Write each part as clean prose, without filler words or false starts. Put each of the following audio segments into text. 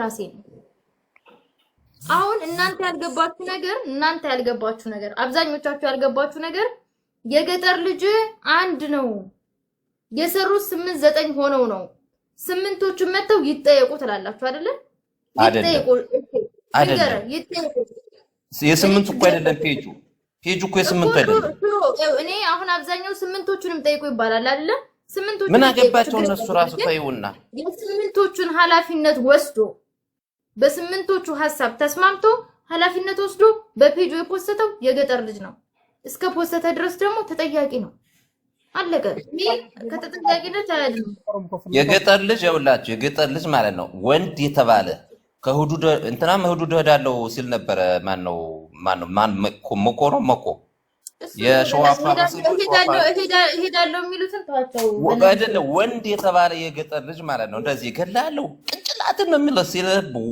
የራሴ ነው። አሁን እናንተ ያልገባችሁ ነገር አብዛኞቻችሁ ያልገባችሁ ነገር የገጠር ልጅ አንድ ነው የሰሩት 8 9 ሆነው ነው 8ቶቹ መተው ይጠየቁ ትላላችሁ አይደለ? ይጠየቁ የስምንቱ እኮ አይደለም ፔጁ እኮ የስምንቱ አይደለም። እኔ አሁን አብዛኛው 8ቶቹንም ጠይቁ ይባላል አይደለ? 8ቶቹ ምን አገባቸው እነሱ ራሱ ታዩና የ8ቶቹን ኃላፊነት ወስዶ በ8ቶቹ ሐሳብ ተስማምቶ ኃላፊነት ወስዶ በፔጁ የፖስተው የገጠር ልጅ ነው። እስከ ፖስተተ ድረስ ደግሞ ተጠያቂ ነው። አለቀ። ከተጠያቂነት አይደለም። የገጠር ልጅ ያውላችሁ የገጠር ልጅ ማለት ነው ወንድ የተባለ ከሁዱድ እንትናም ሁዱድ ሄዳለው ሲል ነበር። ማን መኮ የሸዋ ፋራስ ሄዳለው የሚሉትን ታቸው አይደለም። ወንድ የተባለ የገጠር ልጅ ማለት ነው እንደዚህ ገላለው ቅንጭላትን ነው የሚለው ሲል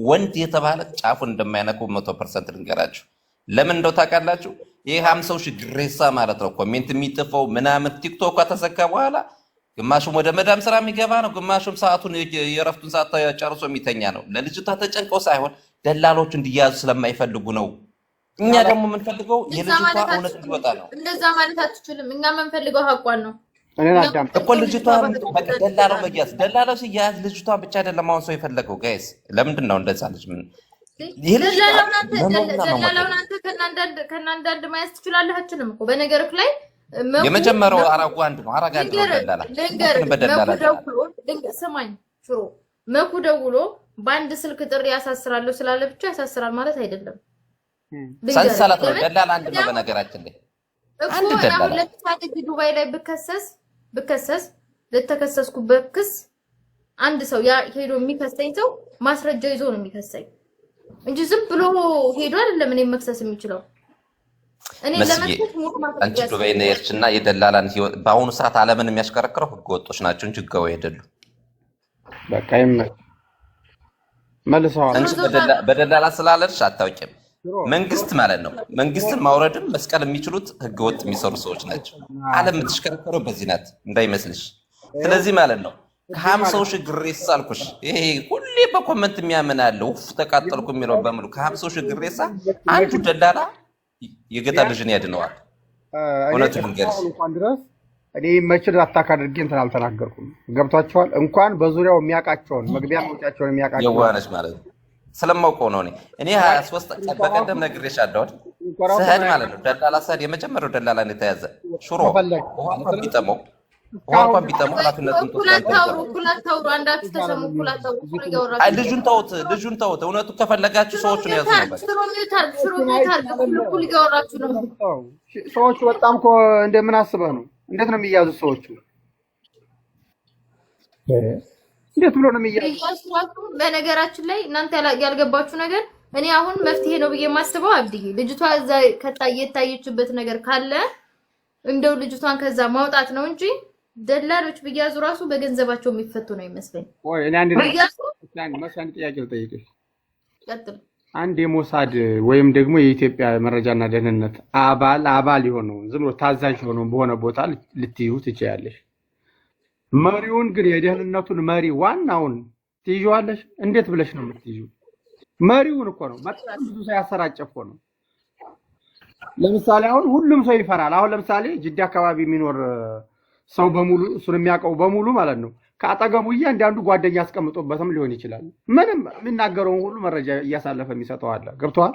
ወንድ የተባለ ጫፉን እንደማይነኩ 100% ልንገራችሁ። ለምን እንደው ታውቃላችሁ? ይሄ 50,000 ግሬሳ ማለት ነው ኮሜንት የሚጥፈው ምናምን ቲክቶክ ከተሰካ በኋላ ግማሹም ወደ መዳም ስራ የሚገባ ነው፣ ግማሹም ሰዓቱን የረፍቱን ሰዓት ጨርሶ የሚተኛ ነው። ለልጅቷ ተጨንቀው ሳይሆን ደላሎች እንዲያዙ ስለማይፈልጉ ነው። እኛ ደግሞ የምንፈልገው የልጅቷ እውነት እንዲወጣ ነው። እንደዛ ማለት አትችልም። እኛ የምንፈልገው ሀቋን ነው እኮ ልጅቷ ደላላው መያዝ ደላላው ሲያዝ ልጅቷ ብቻ አይደለም አሁን ሰው የፈለገው ጋይስ። ለምንድን ነው እንደዛ ልጅ ምን ደላላውን አንተ ከናንዳንድ ማየት ትችላለህ። አችልም እኮ በነገርክ ላይ የመጀመሪያው አራጉ አንድ ነው። አራጋ አንድ ነው ደላላ ስማኝ ሽሮ መኩ ደውሎ በአንድ ስልክ ጥሪ ያሳስራለሁ ስላለ ብቻ ያሳስራል ማለት አይደለም። ሰንሰለት ነው ደላላ አንድ ነው። በነገራችን ላይ አንድ ደላላ ለምሳሌ ዱባይ ላይ ብከሰስ ለተከሰስኩበት ክስ አንድ ሰው ያ ሄዶ የሚከሰኝ ሰው ማስረጃ ይዞ ነው የሚከሰኝ እንጂ ዝም ብሎ ሄዶ አይደለም እኔ መክሰስ የሚችለው። እኔ ለመክሰስ ሙሉ ማስረጃ አንቺ ዱባይ ነርችና የደላላን ህይወት በአሁኑ ሰዓት ዓለምን የሚያሽከረክረው ህገወጦች ናቸው እንጂ ህጋዊ አይደሉም። በቃ መልሰዋል። አንቺ በደላላ ስላለሽ አታውቂም። መንግስት ማለት ነው መንግስትን ማውረድም መስቀል የሚችሉት ህገወጥ የሚሰሩ ሰዎች ናቸው። ዓለም የምትሽከረከረው በዚህ ናት እንዳይመስልሽ። ስለዚህ ማለት ነው ከ50,000 ግሬሳ አልኩሽ። ይሄ ሁሌ በኮመንት የሚያምን አለ ውፍ ተቃጠልኩ የሚለው በሙሉ ከ50,000 ግሬሳ አንዱ ደላላ የገጠር ልጅን ያድነዋል። እውነቱን ልንገርሽ እንኳን ድረስ እኔ መችል አታክ አድርጌ እንትን አልተናገርኩም። ገብቷቸዋል። እንኳን በዙሪያው የሚያውቃቸውን መግቢያ መውጫቸውን የሚያውቃቸው የዋነሽ ማለት ነው ስለማውቀው ነው። እኔ 23 ቀን በቀደም ነግሬሻለሁ ስሄድ ማለት ነው ደላላ ስሄድ የመጀመሪያው ደላላ ነው የተያዘ ሽሮ እንኳን ቢጠመው ኃላፊነቱን ኩላታው አንዳችሁ ተሰሙ ኩላታው ልጁን ተውት። እውነቱ ከፈለጋችሁ ሰዎችን ያዙ ነበር። ሰዎቹ በጣም እኮ እንደምን አስበህ ነው? እንዴት ነው የሚያዙት ሰዎቹ? እንዴት ብሎ ነው የሚያዙት? በነገራችን ላይ እናንተ ያልገባችሁ ነገር እኔ አሁን መፍትሄ ነው ብዬ የማስበው አብድዬ ልጅቷ እዛ የታየችበት ነገር ካለ እንደው ልጅቷን ከዛ ማውጣት ነው እንጂ ደላሎች ቢያዙ ራሱ በገንዘባቸው የሚፈቱ ነው ይመስለኝ። ወይ እኔ አንድ ጥያቄ ልጠይቅሽ። ቀጥል። አንድ የሞሳድ ወይም ደግሞ የኢትዮጵያ መረጃና ደህንነት አባል የሆነው ዝም ብሎ ታዛዥ ሆኖ በሆነ ቦታ ልትይዩ ትችያለሽ። መሪውን ግን የደህንነቱን መሪ ዋናውን ትይዋለሽ። እንዴት ብለሽ ነው የምትይዩ? መሪውን እኮ ነው በጣም ብዙ ሰው ያሰራጨ እኮ ነው። ለምሳሌ አሁን ሁሉም ሰው ይፈራል። አሁን ለምሳሌ ጅዳ አካባቢ የሚኖር ሰው በሙሉ እሱን የሚያውቀው በሙሉ ማለት ነው ከአጠገቡ እያንዳንዱ ጓደኛ አስቀምጦበትም ሊሆን ይችላል። ምንም የሚናገረውን ሁሉ መረጃ እያሳለፈ የሚሰጠው አለ። ገብቶሃል?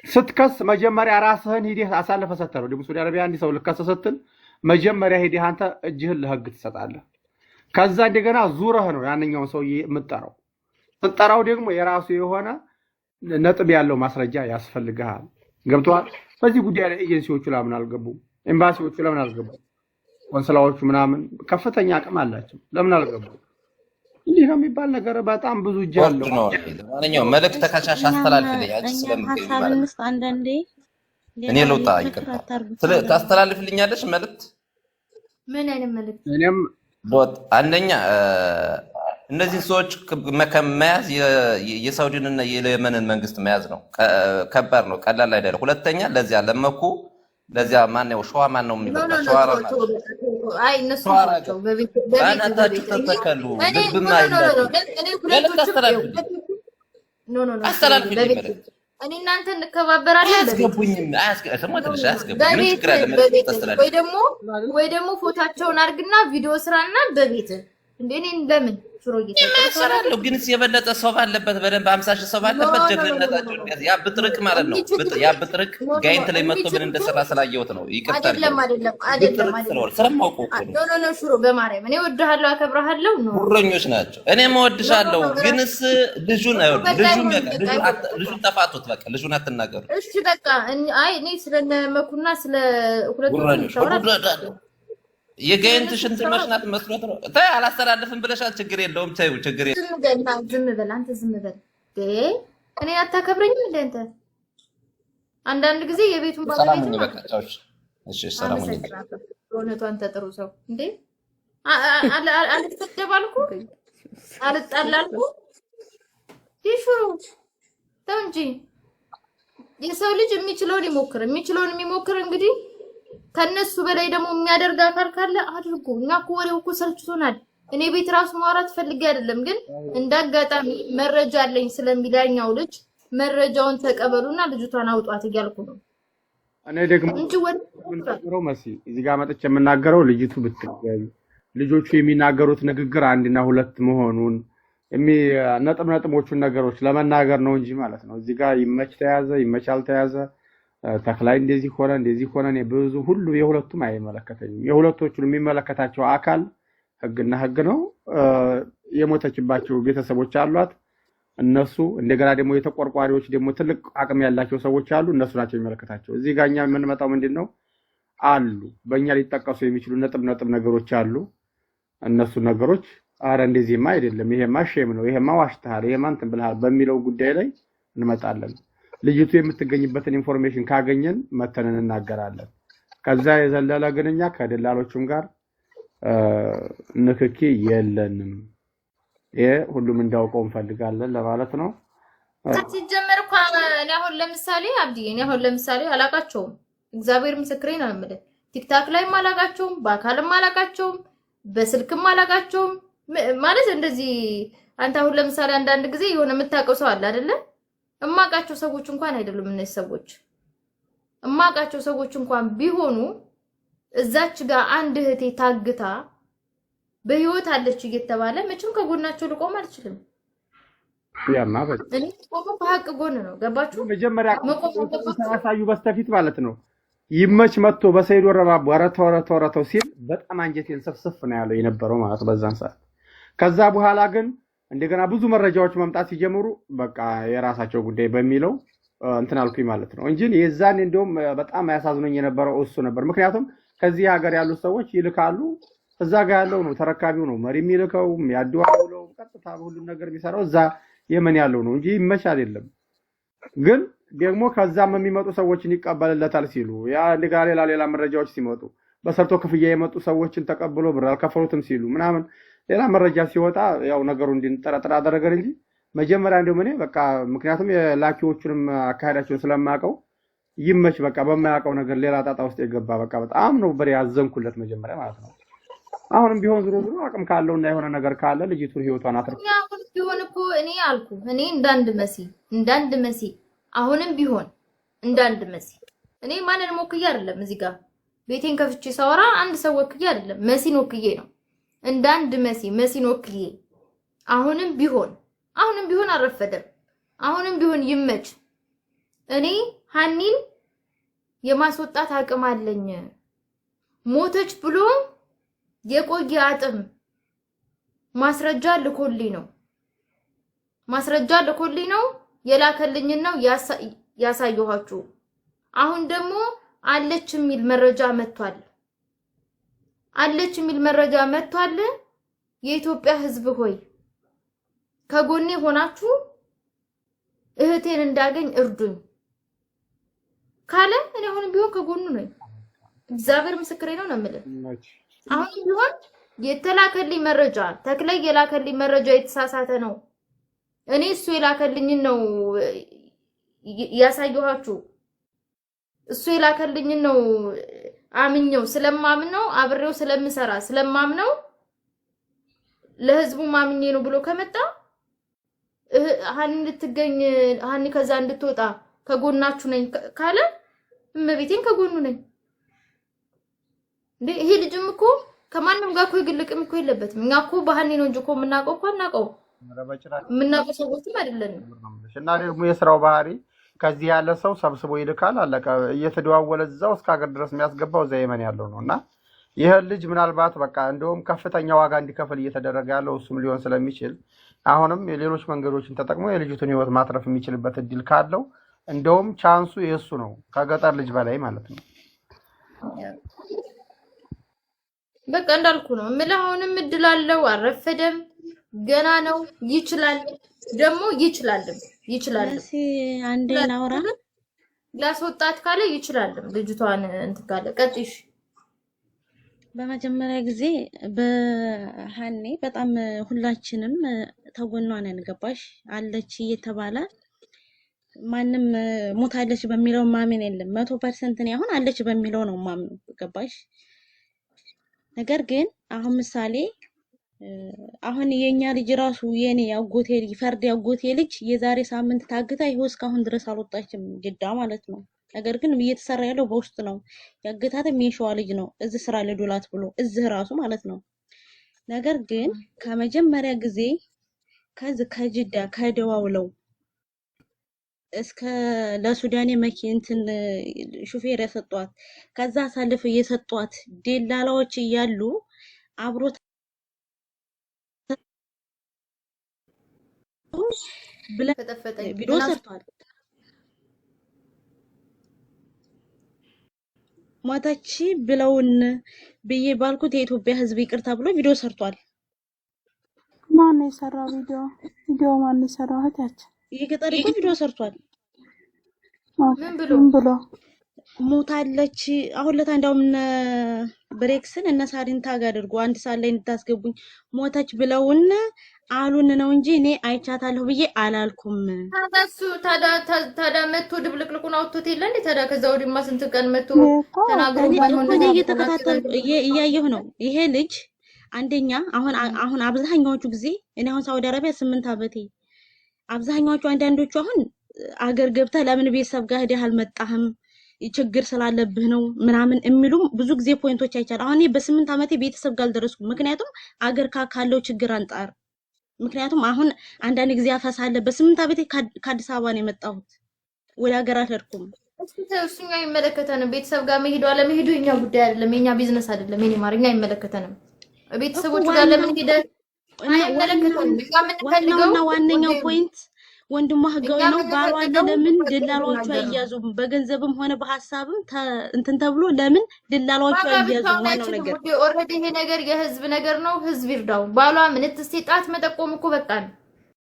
ስትከስ መጀመሪያ ራስህን ሂደህ አሳልፈህ ሰጥተህ ነው። ሳውዲ አረቢያ አንድ ሰው ልከስ ስትል መጀመሪያ ሂደህ አንተ እጅህን ለህግ ትሰጣለህ። ከዛ እንደገና ዙረህ ነው ያንኛውን ሰው የምትጠራው። ስትጠራው ደግሞ የራሱ የሆነ ነጥብ ያለው ማስረጃ ያስፈልግሃል። ገብቶሃል? በዚህ ጉዳይ ላይ ኤጀንሲዎቹ ለምን አልገቡም? ኤምባሲዎቹ ለምን አልገቡም? ቆንስላዎቹ ምናምን ከፍተኛ አቅም አላቸው። ለምን አልገቡም? እንዲህ ነው የሚባል ነገር በጣም ብዙ እጅ አለው። ማንኛውም መልእክት ተከሻሽ አስተላልፍልኝ አንቺ ስለምትገኝ ማለት ነው። አንዳንዴ እኔ ልውጣ ይቅርታ ታስተላልፍልኛለሽ መልእክት? ምን አይነት መልእክት? እኔም አንደኛ እነዚህ ሰዎች መያዝ የሳውዲንና የየመንን መንግስት መያዝ ነው። ከባድ ነው፣ ቀላል አይደለም። ሁለተኛ ለዚያ ለመኩ ለዚያ ማን ነው ሸዋ ማን ነው የሚለው ሸዋራ አይ እነሱ ናቸው በአናታችሁ ተተከሉ ልብማ ይላል። ኖ ኖ ኖ አስተላልፍ በቤት እኔ እናንተ እንከባበራለን። አያስገቡኝም ምን ችግር አለ? ወይ ደግሞ ፎቶአቸውን አድርግና ቪዲዮ ስራና በቤት እንዴ እኔን ለምን ሽሮ እየተሰራለሁ ግን የበለጠ ሰው ባለበት በደንብ 50 ሺህ ሰው ባለበት ጀግንነታቸው ያ ብጥርቅ ማለት ነው። ያ ብጥርቅ ጋይንት ላይ መጥቶ ምን እንደሰራ ስላየሁት ነው። ይቅርታ አይደለም ስለማውቀው ኖ ኖ ሽሮ በማርያም እኔ እወድሃለሁ አከብርሃለሁ። ኖ ጉረኞች ናቸው። እኔም እወድሻለሁ ግንስ ልጁን ተፋቱት። በቃ ልጁን አትናገሩ እሺ። በቃ አይ እኔ ስለነመኩና ስለ ሁለቱ ሻወራ የጋይንት ሽንት መሽናት መስሎት ነው። ታይ አላስተላልፍም ብለሻል። ችግር የለውም ታዩ ችግር የለውም። ዝም በል አንተ ዝም በል እኔ አታከብረኝም እንደ አንተ አንዳንድ ጊዜ የቤቱን ባለቤት ነው። በቃ ቻው እሺ ሰላም ነው። እውነቱ አንተ ጥሩ ሰው እንዴ አልተደባልኩ አልጣላልኩ ይሹሩ ተው እንጂ የሰው ልጅ የሚችለውን የሚሞክር እንግዲህ ከነሱ በላይ ደግሞ የሚያደርግ አካል ካለ አድርጉ። እኛ እኮ ወሬው እኮ ሰልችቶናል። እኔ ቤት ራሱ ማውራት ፈልጌ አይደለም፣ ግን እንዳጋጣሚ መረጃ አለኝ ስለሚላኛው ልጅ መረጃውን ተቀበሉና ልጅቷን አውጧት እያልኩ ነው። እኔ ደግሞ ወንጀሮ መሲ እዚህ ጋር መጥቼ የምናገረው ልጅቱ ብትገኝ ልጆቹ የሚናገሩት ንግግር አንድና ሁለት መሆኑን ነጥቦቹን ነገሮች ለመናገር ነው እንጂ ማለት ነው። እዚህ ጋር ይመች ተያዘ ይመች አልተያዘ ተክላይ እንደዚህ ሆነ እኔ ብዙ ሁሉ የሁለቱም አይመለከተኝም። የሁለቶቹን የሚመለከታቸው አካል ህግና ህግ ነው። የሞተችባቸው ቤተሰቦች አሏት እነሱ እንደገና ደግሞ የተቆርቋሪዎች ደግሞ ትልቅ አቅም ያላቸው ሰዎች አሉ እነሱ ናቸው የሚመለከታቸው። እዚህ ጋር እኛ የምንመጣው ምንድነው አሉ በእኛ ሊጠቀሱ የሚችሉ ነጥብ ነገሮች አሉ። እነሱ ነገሮች አረ እንደዚህማ አይደለም ይሄማ ሼም ነው ይሄማ ዋሽተሃል ይሄማ እንትን ብለሃል በሚለው ጉዳይ ላይ እንመጣለን። ልጅቱ የምትገኝበትን ኢንፎርሜሽን ካገኘን መተንን እናገራለን። ከዛ የዘለለ ግንኛ ከደላሎቹም ጋር ንክኪ የለንም። ሁሉም እንዳውቀው እንፈልጋለን ለማለት ነው። ሲጀመር እኮ እኔ አሁን ለምሳሌ አላቃቸውም። እግዚአብሔር ምስክሬ ነው የምልህ። ቲክታክ ላይም አላቃቸውም፣ በአካልም አላቃቸውም፣ በስልክም አላቃቸውም። ማለት እንደዚህ አንተ አሁን ለምሳሌ አንዳንድ ጊዜ የሆነ የምታውቀው ሰው አለ አይደለ? እማቃቸው ሰዎች እንኳን አይደሉም እነዚህ ሰዎች። እማቃቸው ሰዎች እንኳን ቢሆኑ እዛች ጋር አንድ እህቴ ታግታ በህይወት አለች እየተባለ መቼም ከጎናቸው ልቆም አልችልም። ያማ እኔ ቆሞ በሐቅ ጎን ነው። ገባችሁ? መጀመሪያ ታሳዩ በስተፊት ማለት ነው። ይመች መጥቶ በሰይድ ወረባቡ ወረተው ሲል በጣም አንጀቴን ሰፍሰፍ ነው ያለው የነበረው ማለት በዛን ሰዓት። ከዛ በኋላ ግን እንደገና ብዙ መረጃዎች መምጣት ሲጀምሩ በቃ የራሳቸው ጉዳይ በሚለው እንትን አልኩኝ ማለት ነው እንጂ የዛን እንደውም በጣም ያሳዝነኝ የነበረው እሱ ነበር። ምክንያቱም ከዚህ ሀገር ያሉት ሰዎች ይልካሉ እዛ ጋር ያለው ነው ተረካቢው ነው መሪ የሚልከው ያደዋውለው ቀጥታ ሁሉ ነገር የሚሰራው እዛ የመን ያለው ነው እንጂ ይመች አይደለም። ግን ደግሞ ከዛም የሚመጡ ሰዎችን ይቀበልለታል ሲሉ ያ እንደገና ሌላ መረጃዎች ሲመጡ በሰርቶ ክፍያ የመጡ ሰዎችን ተቀብሎ ብር አልከፈሉትም ሲሉ ምናምን ሌላ መረጃ ሲወጣ ያው ነገሩ እንድንጠራጠር አደረገ እንጂ መጀመሪያ እንደውም እኔ በቃ ምክንያቱም የላኪዎቹንም አካሄዳቸውን ስለማያውቀው ይመች በቃ በማያውቀው ነገር ሌላ ጣጣ ውስጥ የገባ በቃ በጣም ነው ያዘንኩለት መጀመሪያ ማለት ነው። አሁንም ቢሆን ዝሮ አቅም ካለውና የሆነ ነገር ካለ ልጅቱን ህይወቷን አትርፍ አሁንም ቢሆን እኮ እኔ አልኩ እኔ እንዳንድ መሲ አሁንም ቢሆን እንዳንድ መሲ እኔ ማንንም ወክዬ አይደለም እዚህ ጋር ቤቴን ከፍቼ ሳወራ አንድ ሰው ወክዬ አይደለም መሲን ወክዬ ነው። እንዳንድ መሲን ወክዬ አሁንም ቢሆን አረፈደም። አሁንም ቢሆን ይመች። እኔ ሀኒን የማስወጣት አቅም አለኝ። ሞተች ብሎ የቆየ አጥም ማስረጃ ልኮልኝ ነው የላከልኝን ነው ያሳየኋችሁ። አሁን ደግሞ አለች የሚል መረጃ መጥቷል። የኢትዮጵያ ሕዝብ ሆይ ከጎኔ ሆናችሁ እህቴን እንዳገኝ እርዱኝ ካለ እኔ አሁንም ቢሆን ከጎኑ ነኝ። እግዚአብሔር ምስክሬ ነው የምልህ። አሁንም ቢሆን የተላከልኝ መረጃ ተክላይ የላከልኝ መረጃ የተሳሳተ ነው። እኔ እሱ የላከልኝን ነው ያሳየኋችሁ። እሱ የላከልኝን ነው አምኜው ስለማምነው አብሬው ስለምሰራ ስለማምነው ለህዝቡ ማምኜ ነው ብሎ ከመጣ ሀኒ ልትገኝ ሀኒ ከዛ እንድትወጣ ከጎናችሁ ነኝ ካለ እመቤቴን ከጎኑ ነኝ እንዴ። ይሄ ልጅም እኮ ከማንም ጋር እኮ ይግልቅም እኮ የለበትም። እኛ እኮ በሀኒ ነው እንጂ እኮ የምናውቀው እኮ አናውቀው የምናውቀው ሰዎችም አይደለንም። እና ደግሞ የስራው ባህሪ ከዚህ ያለ ሰው ሰብስቦ ይልካል። አለቀ። እየተደዋወለ እዛው እስከ ሀገር ድረስ የሚያስገባው እዛ የመን ያለው ነው። እና ይህ ልጅ ምናልባት በቃ እንደውም ከፍተኛ ዋጋ እንዲከፍል እየተደረገ ያለው እሱም ሊሆን ስለሚችል አሁንም የሌሎች መንገዶችን ተጠቅሞ የልጅቱን ህይወት ማትረፍ የሚችልበት እድል ካለው እንደውም ቻንሱ የእሱ ነው ከገጠር ልጅ በላይ ማለት ነው። በቃ እንዳልኩ ነው የምልህ። አሁንም እድል አለው፣ አረፈደም፣ ገና ነው። ይችላል ደግሞ ይችላል። እሺ አንዴ ላውራ። ላስወጣት ካለ ይችላል። ልጅቷን እንትን ካለ ቀጥይሽ። በመጀመሪያ ጊዜ በሀኔ በጣም ሁላችንም ተጎኗ ነን። ገባሽ? አለች እየተባለ ማንም ሞታለች በሚለው ማመን የለም። 100% ነው አሁን አለች በሚለው ነው ማምኑ። ገባሽ? ነገር ግን አሁን ምሳሌ አሁን የኛ ልጅ ራሱ የኔ ያጎቴ ልጅ ፈርድ ያጎቴ ልጅ የዛሬ ሳምንት ታግታ ይኸው እስካሁን ድረስ አልወጣችም፣ ጅዳ ማለት ነው። ነገር ግን እየተሰራ ያለው በውስጥ ነው። ያገታትም የሸዋ ልጅ ነው። እዚህ ስራ ለዶላት ብሎ እዚህ ራሱ ማለት ነው። ነገር ግን ከመጀመሪያ ጊዜ ከጅዳ ከደዋውለው እስከ ለሱዳኔ መኪንትን ሹፌር ያሰጧት ከዛ አሳልፈ የሰጧት ደላላዎች እያሉ አብሮ ቪዲዮ ሰርቷል። ሞተች ብለውን ብዬ ባልኩት የኢትዮጵያ ሕዝብ ይቅርታ ብሎ ቪዲዮ ሰርቷል። ማን የሰራው ቪዲዮ ማን የሰራው? እህታችን የገጠር ቪዲዮ ሰርቷል። ምን ብሎ ሞታለች። አሁን ለታ እንደውም ብሬክስን እነ ሳሪን ታግ አድርጎ አንድ ሰዓት ላይ እንድታስገቡኝ ሞተች ብለውን አሉን ነው እንጂ እኔ አይቻታለሁ ብዬ አላልኩም። ታዲያ መቶ ድብልቅልቁን አውጥቶት የለ እንዴ? ታዲያ ከዛ ወዲህማ ስንት ቀን መቶ ተናግሮ እኔ እየተከታተልኩ እያየሁ ነው። ይሄ ልጅ አንደኛ አሁን አብዛኛዎቹ ጊዜ እኔ አሁን ሳውዲ አረቢያ 8 ዓመቴ አብዛኛዎቹ አንዳንዶቹ አሁን አገር ገብተህ ለምን ቤተሰብ ጋር ሄደህ አልመጣህም ችግር ስላለብህ ነው ምናምን የሚሉ ብዙ ጊዜ ፖይንቶች አይቻል። አሁን እኔ በ8 ዓመቴ ቤተሰብ ጋር አልደረስኩም። ምክንያቱም አገር ካለው ችግር አንጣር ምክንያቱም አሁን አንዳንድ ጊዜ አፈሳለ በ8 ዓመቴ ከአዲስ አበባ ነው የመጣሁት። ወደ ሀገር አልሄድኩም። እሱኛ አይመለከተንም። ቤተሰብ ጋር መሄዱ አለመሄዱ የኛ ጉዳይ አይደለም፣ የኛ ቢዝነስ አይደለም። የኔ ማርኛ አይመለከተንም። ቤተሰቦቹ ጋር ለምን ሄደ አይመለከተንም። እኛ የምንፈልገው ዋነኛው ፖይንት ወንድሟ ህጋዊ ነው። ባሏ ለምን ደላላዎቹ አይያዙም? በገንዘብም ሆነ በሐሳብም እንትን ተብሎ ለምን ደላላዎቹ አይያዙም? ዋናው ነገር ኦልሬዲ ይሄ ነገር የህዝብ ነገር ነው። ህዝብ ይርዳው። ባሏ ምን ትስቲ ጣት መጠቆም እኮ በቃ ነው።